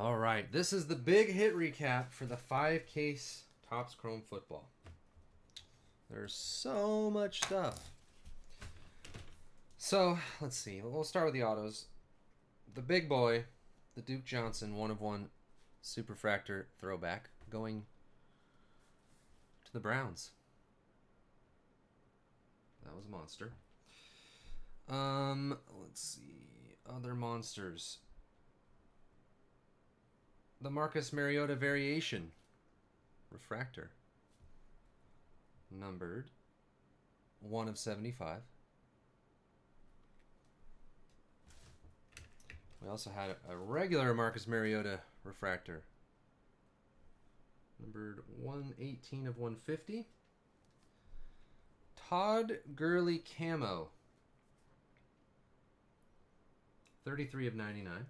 All right, this is the big hit recap for the 5-case Topps Chrome football. There's so much stuff. So, let's see. We'll start with the autos. The big boy, the Duke Johnson 1/1 Superfractor throwback, going to the Browns. That was a monster. Let's see. Other monsters. The Marcus Mariota variation refractor, numbered 1/75. We also had a regular Marcus Mariota refractor, numbered 1/18/150. Todd Gurley camo, 33/99.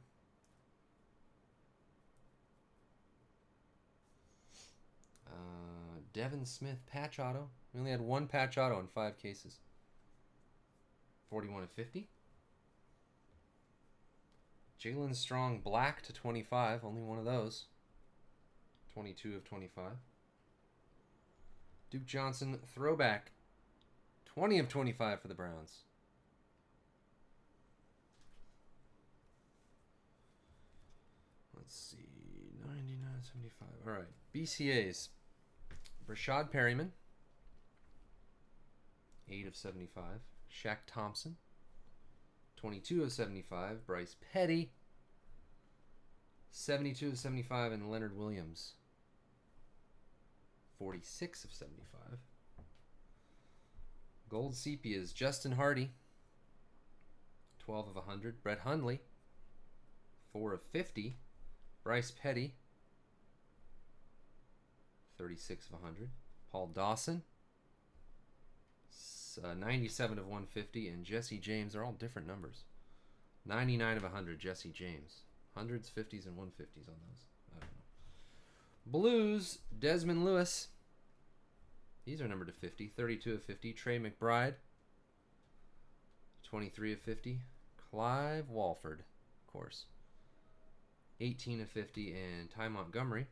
Devin Smith patch auto. We only had one patch auto in 5 cases. 41/50. Jalen Strong black /25. Only one of those. 22/25. Duke Johnson throwback. 20/25 for the Browns. Let's see. 99/75. All right. BCAs. Rashad Perryman, 8/75. Shaq Thompson, 22/75. Bryce Petty, 72/75. And Leonard Williams, 46/75. Gold Sepias. Justin Hardy, 12/100. Brett Hundley, 4/50. Bryce Petty, 36/100. Paul Dawson, 97/150. And Jesse James. They're all different numbers. 99/100. Jesse James. Hundreds, 50s, and 150s on those. I don't know. Blues. Desmond Lewis. These are numbered to 50. 32/50. Trey McBride, 23/50. Clive Walford, of course, 18/50. And Ty Montgomery,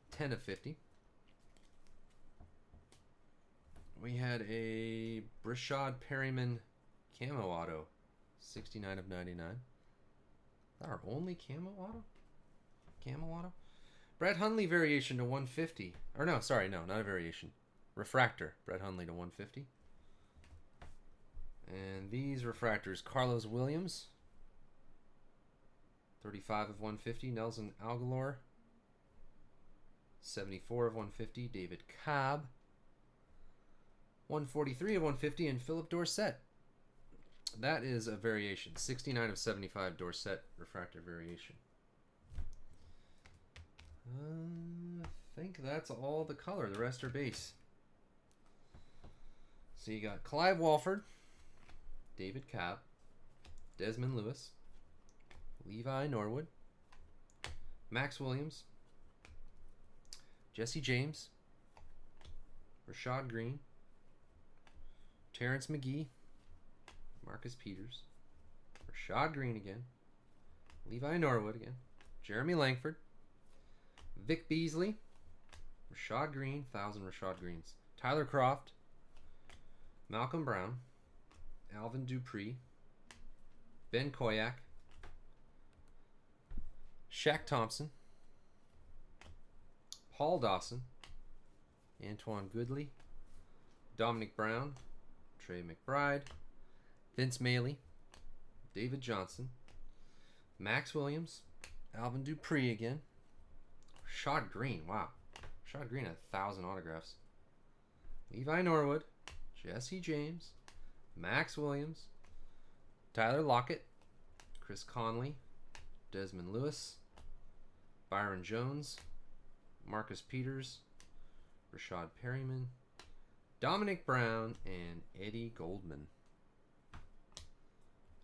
10/50. We had a Rashad Perryman camo auto, 69/99. Is that our only camo auto? Brett Hundley variation to 150. Or no, sorry, no, not a variation. Refractor. Brett Hundley to 150. And these refractors: Carlos Williams, 35/150. Nelson Aguilar, 74/150. David Cobb, 143/150. And Philip Dorsett. That is a variation. 69/75 Dorsett refractor variation. I think that's all the color. The rest are base. So you got Clive Walford, David Cobb, Desmond Lewis, Levi Norwood, Max Williams, Jesse James, Rashad Green, Terrence McGee, Marcus Peters, Rashad Green again, Levi Norwood again, Jeremy Langford, Vic Beasley, Rashad Green, 1,000 Rashad Greens, Tyler Croft, Malcolm Brown, Alvin Dupree, Ben Koyak, Shaq Thompson, Paul Dawson, Antoine Goodley, Dominic Brown, Trey McBride, Vince Maley, David Johnson, Max Williams, Alvin Dupree again, Rashad Green. Wow. Rashad Green had 1,000 autographs. Levi Norwood, Jesse James, Max Williams, Tyler Lockett, Chris Conley, Desmond Lewis, Byron Jones, Marcus Peters, Rashad Perryman, Dominic Brown, and Eddie Goldman.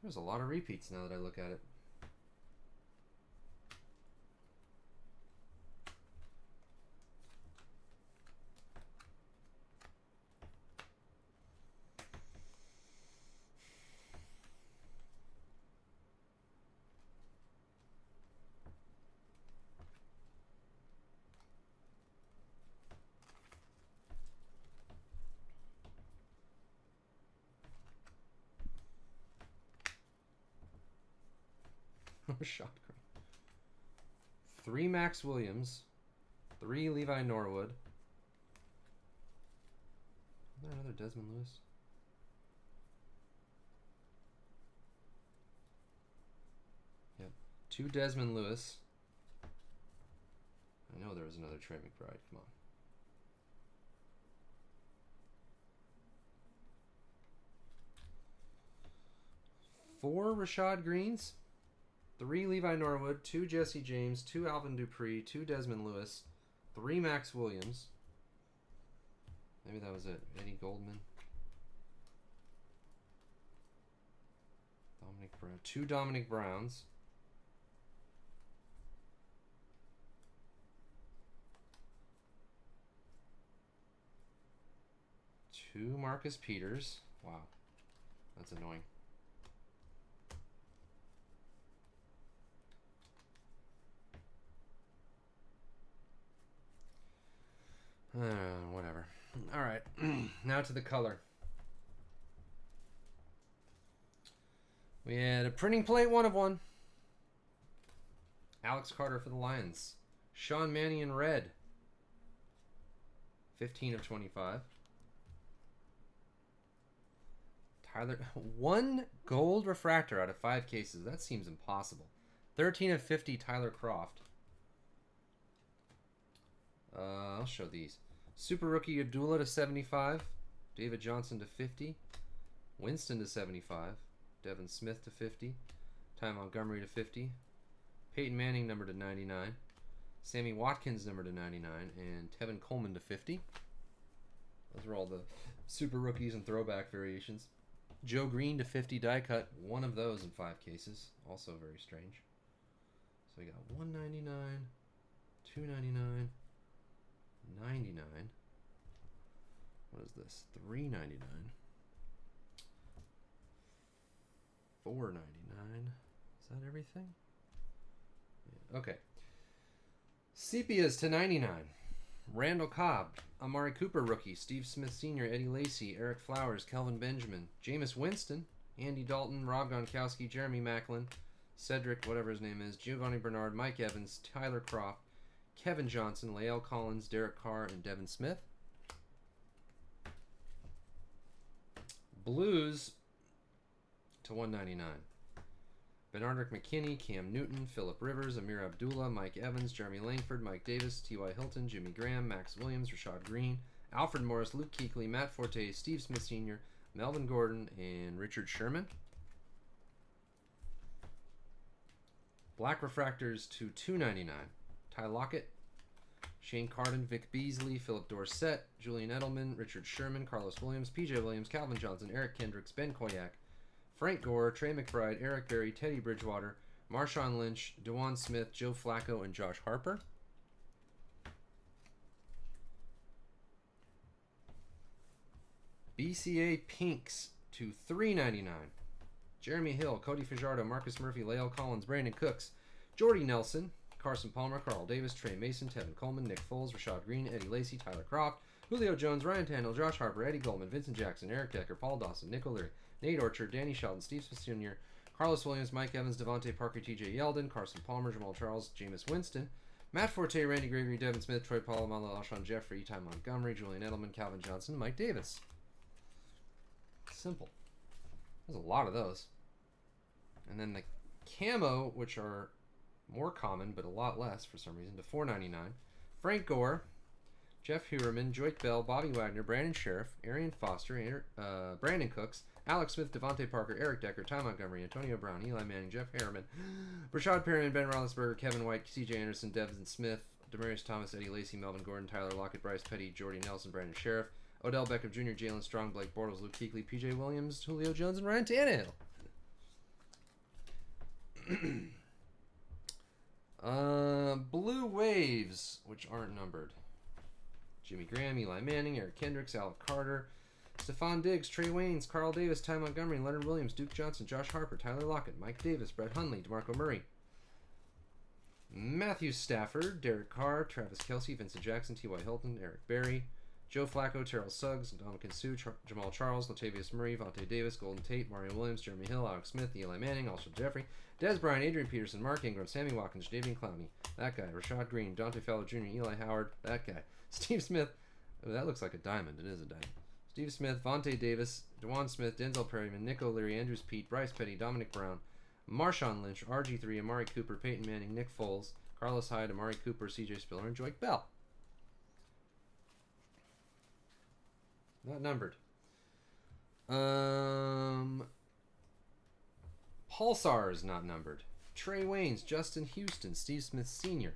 There's a lot of repeats now that I look at it. Rashad Green. 3 Max Williams. 3 Levi Norwood. Is there another Desmond Lewis? Yep. 2 Desmond Lewis. I know there was another Trey McBride. Come on. 4 Rashad Greens. 3 Levi Norwood. 2 Jesse James. 2 Alvin Dupree. 2 Desmond Lewis. 3 Max Williams. Maybe that was it. Eddie Goldman. Dominic Brown. 2 Dominic Browns. 2 Marcus Peters. Wow. That's annoying. Whatever. All right. Now to the color. We had a printing plate 1 of 1. Alex Carter for the Lions. Sean Mannion red. 15 of 25. Tyler, 1 gold refractor out of 5 cases. That seems impossible. 13 of 50 Tyler Croft. I'll show these. Super rookie Abdullah to 75. David Johnson to 50. Winston to 75. Devin Smith to 50. Ty Montgomery to 50. Peyton Manning number to 99. Sammy Watkins number to 99. And Tevin Coleman to 50. Those are all the super rookies and throwback variations. Joe Green to 50 die cut. 1 of those in 5 cases. Also very strange. So we got 199, 299, 99. What is this? 399. 499. Is that everything? Yeah. Okay. Sepias to 99. Randall Cobb, Amari Cooper rookie, Steve Smith Sr., Eddie Lacy, Eric Flowers, Kelvin Benjamin, Jameis Winston, Andy Dalton, Rob Gronkowski, Jeremy Maclin, Cedric, whatever his name is, Giovanni Bernard, Mike Evans, Tyler Croft, Kevin Johnson, Lael Collins, Derek Carr, and Devin Smith. Blues to 199. Bernardrick McKinney, Cam Newton, Phillip Rivers, Amir Abdullah, Mike Evans, Jeremy Langford, Mike Davis, T.Y. Hilton, Jimmy Graham, Max Williams, Rashad Green, Alfred Morris, Luke Kuechly, Matt Forte, Steve Smith Sr., Melvin Gordon, and Richard Sherman. Black Refractors to 299. Ty Lockett, Shane Carden, Vic Beasley, Philip Dorsett, Julian Edelman, Richard Sherman, Carlos Williams, P.J. Williams, Calvin Johnson, Eric Kendricks, Ben Koyak, Frank Gore, Trey McBride, Eric Berry, Teddy Bridgewater, Marshawn Lynch, DeJuan Smith, Joe Flacco, and Josh Harper. BCA Pinks to 399. Jeremy Hill, Cody Fajardo, Marcus Murphy, Lael Collins, Brandon Cooks, Jordy Nelson, Carson Palmer, Carl Davis, Trey Mason, Tevin Coleman, Nick Foles, Rashad Green, Eddie Lacy, Tyler Croft, Julio Jones, Ryan Tannehill, Josh Harper, Eddie Goldman, Vincent Jackson, Eric Decker, Paul Dawson, Nick O'Leary, Nate Orchard, Danny Shelton, Steve Smith Sr., Carlos Williams, Mike Evans, Devontae Parker, TJ Yeldon, Carson Palmer, Jamal Charles, Jameis Winston, Matt Forte, Randy Gregory, Devin Smith, Troy Polamalu, Alshon Jeffrey, Ty Montgomery, Julian Edelman, Calvin Johnson, Mike Davis. Simple. There's a lot of those. And then the camo, which are more common but a lot less for some reason, to $4.99. Frank Gore, Jeff Heuerman, Joik Bell, Bobby Wagner, Brandon Sheriff, Arian Foster, Brandon Cooks, Alex Smith, Devontae Parker, Eric Decker, Ty Montgomery, Antonio Brown, Eli Manning, Jeff Harriman, Rashad Perriman, Ben Roethlisberger, Kevin White, C.J. Anderson, Devin Smith, Demarius Thomas, Eddie Lacy, Melvin Gordon, Tyler Lockett, Bryce Petty, Jordy Nelson, Brandon Sheriff, Odell Beckham Jr., Jalen Strong, Blake Bortles, Luke Kuechly, P.J. Williams, Julio Jones, and Ryan Tannehill. Blue Waves, which aren't numbered. Jimmy Graham, Eli Manning, Eric Kendricks, Alec Carter, Stephon Diggs, Trey Waynes, Carl Davis, Ty Montgomery, Leonard Williams, Duke Johnson, Josh Harper, Tyler Lockett, Mike Davis, Brett Hundley, DeMarco Murray, Matthew Stafford, Derek Carr, Travis Kelce, Vincent Jackson, T.Y. Hilton, Eric Berry, Joe Flacco, Terrell Suggs, Dominican Sue, Jamal Charles, Latavius Murray, Vontae Davis, Golden Tate, Mario Williams, Jeremy Hill, Alex Smith, Eli Manning, Alshon Jeffrey, Dez Bryant, Adrian Peterson, Mark Ingram, Sammy Watkins, Davian Clowney, that guy, Rashad Green, Dante Fowler Jr., Eli Howard, that guy, Steve Smith, oh, that looks like a diamond, it is a diamond. Steve Smith, Vontae Davis, DeJuan Smith, Denzel Perryman, Nick O'Leary, Andrews Pete, Bryce Petty, Dominic Brown, Marshawn Lynch, RG3, Amari Cooper, Peyton Manning, Nick Foles, Carlos Hyde, Amari Cooper, CJ Spiller, and Joique Bell. Not numbered. Pulsar is not numbered. Trey Waynes, Justin Houston, Steve Smith Sr.,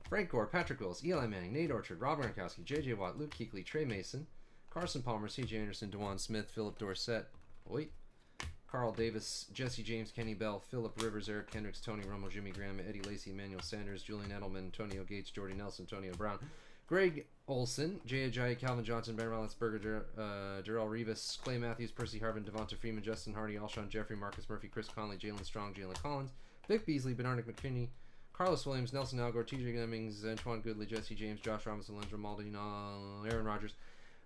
Frank Gore, Patrick Willis, Eli Manning, Nate Orchard, Rob Gronkowski, J.J. Watt, Luke Kuechly, Trey Mason, Carson Palmer, C.J. Anderson, DeJuan Smith, Philip Dorsett, Carl Davis, Jesse James, Kenny Bell, Phillip Rivers, Eric Kendricks, Tony Romo, Jimmy Graham, Eddie Lacy, Emmanuel Sanders, Julian Edelman, Antonio Gates, Jordy Nelson, Antonio Brown, Greg Olson, Jay Ajayi, Calvin Johnson, Ben Roethlisberger, Darrell Revis, Clay Matthews, Percy Harvin, Devonta Freeman, Justin Hardy, Alshon Jeffrey, Marcus Murphy, Chris Conley, Jalen Strong, Jalen Collins, Vic Beasley, Bernard McKinney, Carlos Williams, Nelson Algor, TJ Lemmings, Antoine Goodley, Jesse James, Josh Robinson, Lindra Maldini, Aaron Rodgers,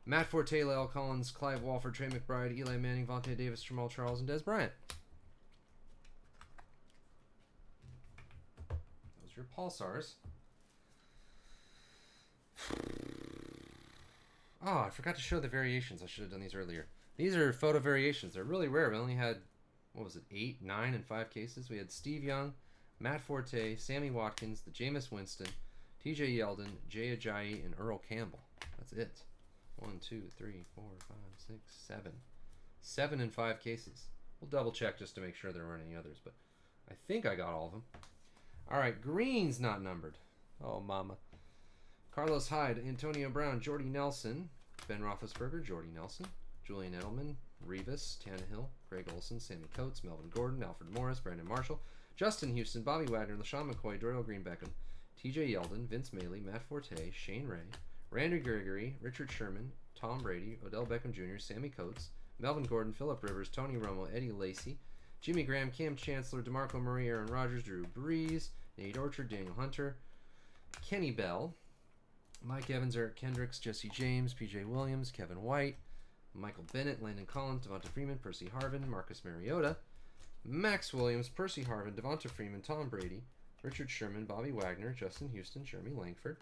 Matt Forte, Lyle Collins, Clive Walford, Trey McBride, Eli Manning, Vontae Davis, Jamal Charles, and Dez Bryant. Those are your Pulsars. Oh, I forgot to show the variations. I should have done these earlier. These are photo variations. They're really rare. We only had, 8, 9, and 5 cases. We had Steve Young, Matt Forte, Sammy Watkins, the Jameis Winston, TJ Yeldon, Jay Ajayi, and Earl Campbell. That's it. 1, 2, 3, 4, 5, 6, 7. 7 and 5 cases. We'll double check just to make sure there weren't any others, but I think I got all of them. All right, green's not numbered. Oh, mama. Carlos Hyde, Antonio Brown, Jordy Nelson, Ben Roethlisberger, Jordy Nelson, Julian Edelman, Revis, Tannehill, Greg Olson, Sammy Coates, Melvin Gordon, Alfred Morris, Brandon Marshall, Justin Houston, Bobby Wagner, LaShawn McCoy, Dorial Green Beckham, TJ Yeldon, Vince Maley, Matt Forte, Shane Ray, Randy Gregory, Richard Sherman, Tom Brady, Odell Beckham Jr., Sammy Coates, Melvin Gordon, Phillip Rivers, Tony Romo, Eddie Lacy, Jimmy Graham, Cam Chancellor, DeMarco Murray, Aaron Rodgers, Drew Brees, Nate Orchard, Daniel Hunter, Kenny Bell, Mike Evans, Eric Kendricks, Jesse James, PJ Williams, Kevin White, Michael Bennett, Landon Collins, Devonta Freeman, Percy Harvin, Marcus Mariota, Max Williams, Percy Harvin, Devonta Freeman, Tom Brady, Richard Sherman, Bobby Wagner, Justin Houston, Jeremy Langford,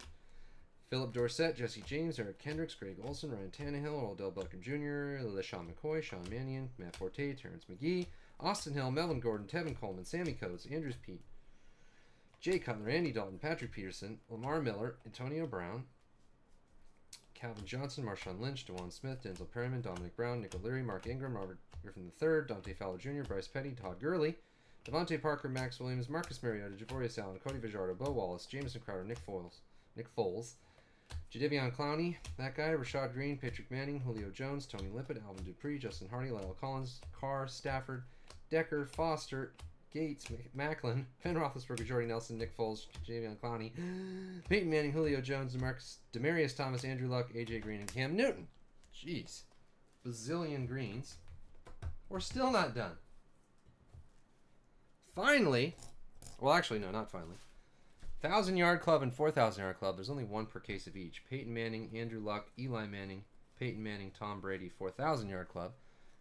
Philip Dorsett, Jesse James, Eric Kendricks, Greg Olson, Ryan Tannehill, Odell Beckham Jr., LaShawn McCoy, Sean Mannion, Matt Forte, Terrence McGee, Austin Hill, Melvin Gordon, Tevin Coleman, Sammy Coates, Andrews Pete, Jay Cutler, Andy Dalton, Patrick Peterson, Lamar Miller, Antonio Brown, Calvin Johnson, Marshawn Lynch, DeJuan Smith, Denzel Perryman, Dominic Brown, Nick O'Leary, Mark Ingram, Robert Griffin III, Dante Fowler Jr., Bryce Petty, Todd Gurley, Devontae Parker, Max Williams, Marcus Mariota, Javorius Allen, Cody Fajardo, Bo Wallace, Jamison Crowder, Nick Foles, Jadeveon Clowney, that guy, Rashad Green, Patrick Manning, Julio Jones, Tony Lippett, Alvin Dupree, Justin Hardy, Lyle Collins, Carr, Stafford, Decker, Foster, Gates, Macklin, Ben Roethlisberger, Jordy Nelson, Nick Foles, Jadeveon Clowney, Peyton Manning, Julio Jones, Demarius Thomas, Andrew Luck, AJ Green, and Cam Newton. Jeez. Bazillion greens. We're still not done. Finally, well, actually, no, not finally. 1,000-yard club and 4,000-yard club. There's only one per case of each. Peyton Manning, Andrew Luck, Eli Manning, Peyton Manning, Tom Brady, 4,000-yard club.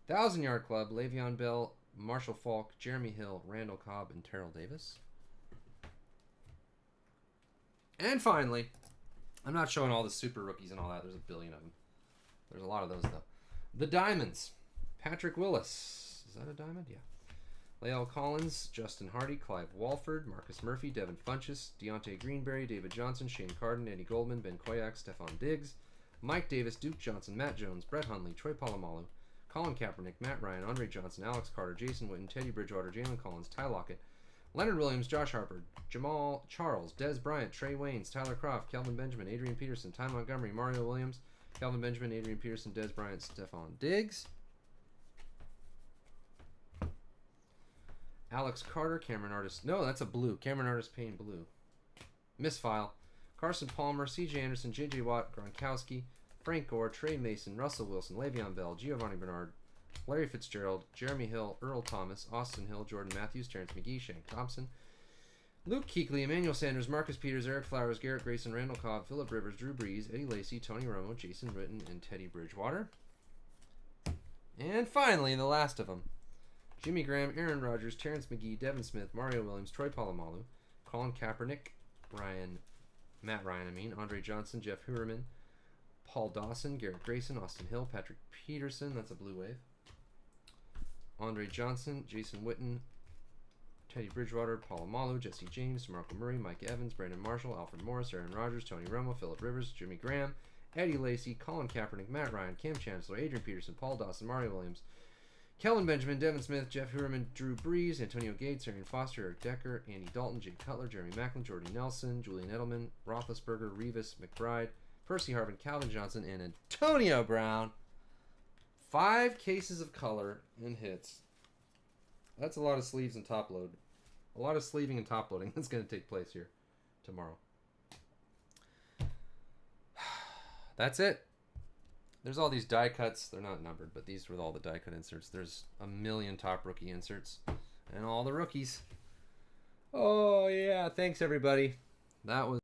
1,000-yard club, Le'Veon Bell, Marshall Faulk, Jeremy Hill, Randall Cobb, and Terrell Davis. And finally, I'm not showing all the super rookies and all that. There's a billion of them. There's a lot of those, though. The Diamonds. Patrick Willis. Is that a diamond? Yeah. La'el Collins, Justin Hardy, Clive Walford, Marcus Murphy, Devin Funchess, Deontay Greenberry, David Johnson, Shane Carden, Eddie Goldman, Ben Koyak, Stephon Diggs, Mike Davis, Duke Johnson, Matt Jones, Brett Hundley, Troy Polamalu, Colin Kaepernick, Matt Ryan, Andre Johnson, Alex Carter, Jason Witten, Teddy Bridgewater, Jalen Collins, Ty Lockett, Leonard Williams, Josh Harper, Jamal Charles, Dez Bryant, Trey Waynes, Tyler Kroft, Kelvin Benjamin, Adrian Peterson, Ty Montgomery, Mario Williams, Kelvin Benjamin, Adrian Peterson, Dez Bryant, Stephon Diggs, Alex Carter, Cameron Artist. No, that's a blue. Cameron Artist Payne blue. Misfile. Carson Palmer, C.J. Anderson, J.J. Watt, Gronkowski, Frank Gore, Trey Mason, Russell Wilson, Le'Veon Bell, Giovanni Bernard, Larry Fitzgerald, Jeremy Hill, Earl Thomas, Austin Hill, Jordan Matthews, Terrence McGee, Shank Thompson, Luke Kuechly, Emmanuel Sanders, Marcus Peters, Eric Flowers, Garrett Grayson, Randall Cobb, Phillip Rivers, Drew Brees, Eddie Lacy, Tony Romo, Jason Witten, and Teddy Bridgewater. And finally, the last of them. Jimmy Graham, Aaron Rodgers, Terrence McGee, Devin Smith, Mario Williams, Troy Polamalu, Colin Kaepernick, Matt Ryan, Andre Johnson, Jeff Heuerman, Paul Dawson, Garrett Grayson, Austin Hill, Patrick Peterson, that's a blue wave, Andre Johnson, Jason Witten, Teddy Bridgewater, Polamalu, Jesse James, Marco Murray, Mike Evans, Brandon Marshall, Alfred Morris, Aaron Rodgers, Tony Romo, Phillip Rivers, Jimmy Graham, Eddie Lacy, Colin Kaepernick, Matt Ryan, Cam Chancellor, Adrian Peterson, Paul Dawson, Mario Williams, Kelvin Benjamin, Devin Smith, Jeff Heuerman, Drew Brees, Antonio Gates, Arian Foster, Eric Decker, Andy Dalton, Jay Cutler, Jeremy Maclin, Jordy Nelson, Julian Edelman, Roethlisberger, Revis, McBride, Percy Harvin, Calvin Johnson, and Antonio Brown. 5 cases of color and hits. That's a lot of sleeves and top load. A lot of sleeving and top loading that's going to take place here tomorrow. That's it. There's all these die cuts. They're not numbered, but these were all the die cut inserts. There's a million top rookie inserts and all the rookies. Oh, yeah. Thanks, everybody. That was